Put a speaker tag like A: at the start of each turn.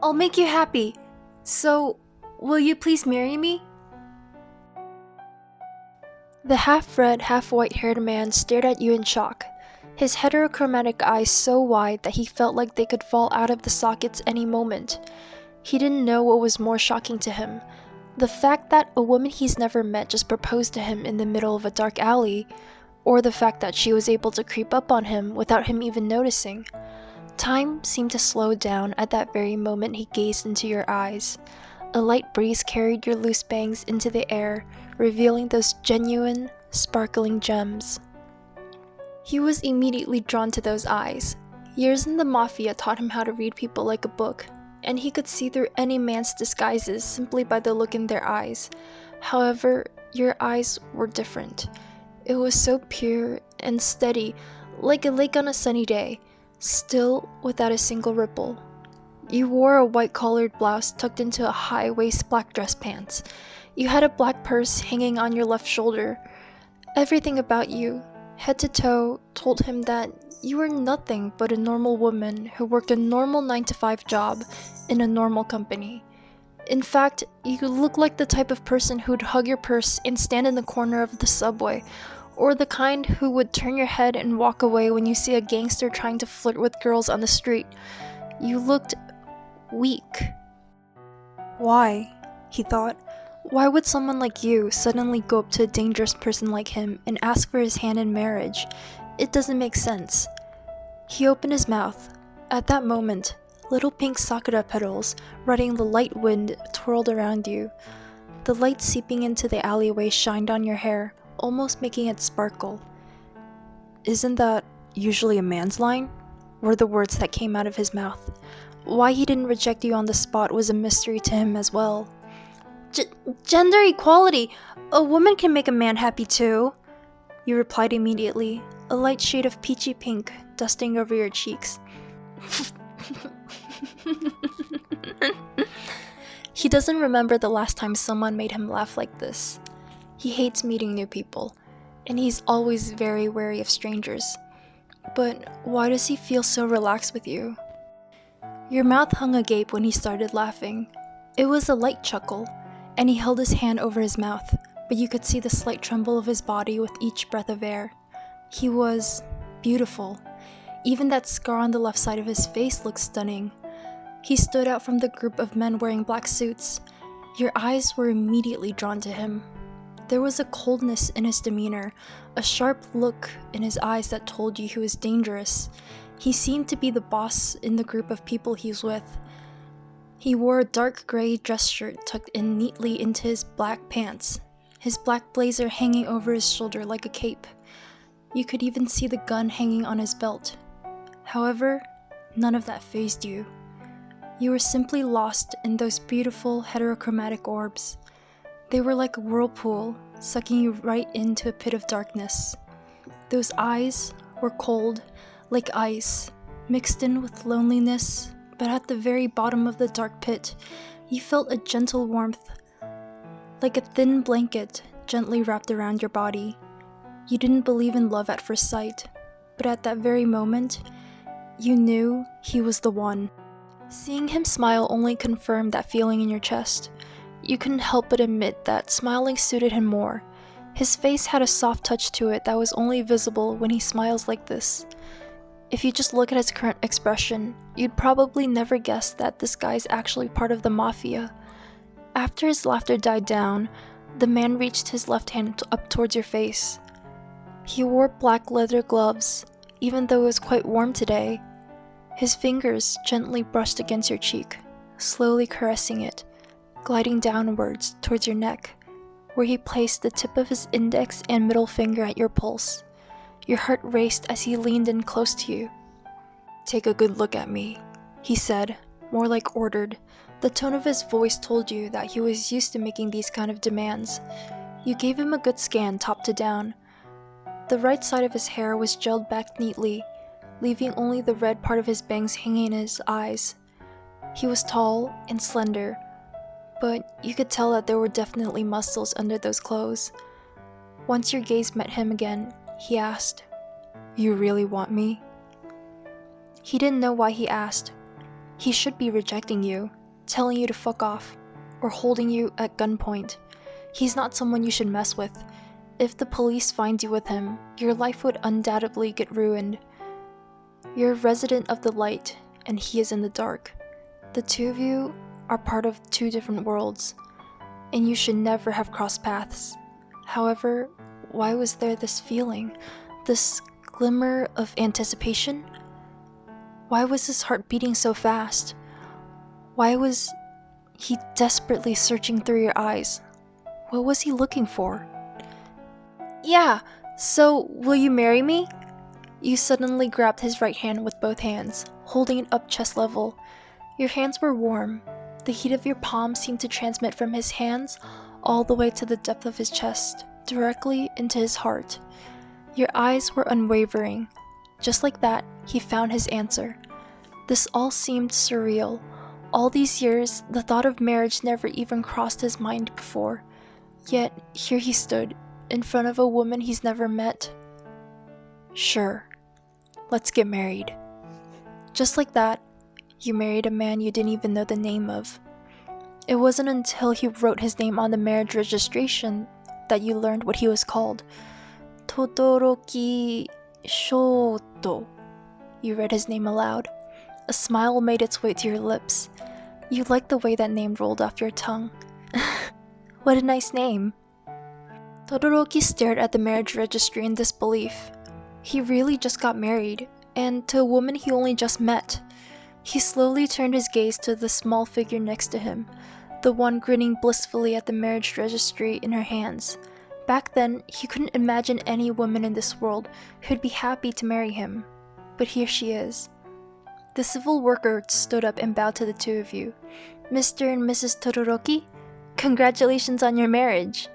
A: I'll make you happy. So, will you please marry me? The half-red, half-white-haired man stared at you in shock, his heterochromatic eyes so wide that he felt like they could fall out of the sockets any moment. He didn't know what was more shocking to him, the fact that a woman he's never met just proposed to him in the middle of a dark alley, or the fact that she was able to creep up on him without him even noticing. Time seemed to slow down at that very moment he gazed into your eyes. A light breeze carried your loose bangs into the air, revealing those genuine, sparkling gems. He was immediately drawn to those eyes. Years in the Mafia taught him how to read people like a book, and he could see through any man's disguises simply by the look in their eyes. However, your eyes were different. It was so pure and steady, like a lake on a sunny day, still without a single ripple. You wore a white-collared blouse tucked into a high-waist black dress pants. You had a black purse hanging on your left shoulder. Everything about you, head to toe, told him that you were nothing but a normal woman who worked a normal 9-to-5 job in a normal company. In fact, you looked like the type of person who'd hug your purse and stand in the corner of the subway, or the kind who would turn your head and walk away when you see a gangster trying to flirt with girls on the street. You looked weak. Why? He thought. Why would someone like you suddenly go up to a dangerous person like him and ask for his hand in marriage? It doesn't make sense. He opened his mouth. At that moment, little pink sakura petals, riding the light wind, twirled around you. The light seeping into the alleyway shined on your hair, almost making it sparkle. "Isn't that usually a man's line?" were the words that came out of his mouth. Why he didn't reject you on the spot was a mystery to him as well. Gender equality! A woman can make a man happy too!" You replied immediately, a light shade of peachy pink dusting over your cheeks. He doesn't remember the last time someone made him laugh like this. He hates meeting new people, and he's always very wary of strangers. But why does he feel so relaxed with you? Your mouth hung agape when he started laughing. It was a light chuckle, and he held his hand over his mouth, but you could see the slight tremble of his body with each breath of air. He was beautiful. Even that scar on the left side of his face looked stunning. He stood out from the group of men wearing black suits. Your eyes were immediately drawn to him. There was a coldness in his demeanor, a sharp look in his eyes that told you he was dangerous. He seemed to be the boss in the group of people he was with. He wore a dark gray dress shirt tucked in neatly into his black pants, his black blazer hanging over his shoulder like a cape. You could even see the gun hanging on his belt. However, none of that fazed you. You were simply lost in those beautiful heterochromatic orbs. They were like a whirlpool, sucking you right into a pit of darkness. Those eyes were cold, like ice, mixed in with loneliness, but at the very bottom of the dark pit, you felt a gentle warmth, like a thin blanket gently wrapped around your body. You didn't believe in love at first sight, but at that very moment, you knew he was the one. Seeing him smile only confirmed that feeling in your chest. You couldn't help but admit that smiling suited him more. His face had a soft touch to it that was only visible when he smiles like this. If you just look at his current expression, you'd probably never guess that this guy's actually part of the Mafia. After his laughter died down, the man reached his left hand up towards your face. He wore black leather gloves, even though it was quite warm today. His fingers gently brushed against your cheek, slowly caressing it, gliding downwards towards your neck, where he placed the tip of his index and middle finger at your pulse. Your heart raced as he leaned in close to you. "Take a good look at me," he said, more like ordered. The tone of his voice told you that he was used to making these kind of demands. You gave him a good scan top to down. The right side of his hair was gelled back neatly, leaving only the red part of his bangs hanging in his eyes. He was tall and slender, but you could tell that there were definitely muscles under those clothes. Once your gaze met him again, he asked, "You really want me?" He didn't know why he asked. He should be rejecting you. telling you to fuck off, or holding you at gunpoint. He's not someone you should mess with. If the police find you with him, your life would undoubtedly get ruined. You're a resident of the light, and he is in the dark. The two of you are part of two different worlds, and you should never have crossed paths. However, why was there this feeling, this glimmer of anticipation? Why was his heart beating so fast? Why was he desperately searching through your eyes? What was he looking for? Yeah, so will you marry me? You suddenly grabbed his right hand with both hands, holding it up chest level. Your hands were warm. The heat of your palm seemed to transmit from his hands all the way to the depth of his chest, directly into his heart. Your eyes were unwavering. Just like that, he found his answer. This all seemed surreal. All these years, the thought of marriage never even crossed his mind before. Yet, here he stood, in front of a woman he's never met. Sure, let's get married. Just like that, you married a man you didn't even know the name of. It wasn't until he wrote his name on the marriage registration that you learned what he was called. Todoroki Shoto. You read his name aloud. A smile made its way to your lips. You liked the way that name rolled off your tongue. What a nice name. Todoroki stared at the marriage registry in disbelief. He really just got married, and to a woman he only just met. He slowly turned his gaze to the small figure next to him, the one grinning blissfully at the marriage registry in her hands. Back then, he couldn't imagine any woman in this world who'd be happy to marry him. But here she is. The civil worker stood up and bowed to the two of you. Mr. and Mrs. Todoroki, congratulations on your marriage.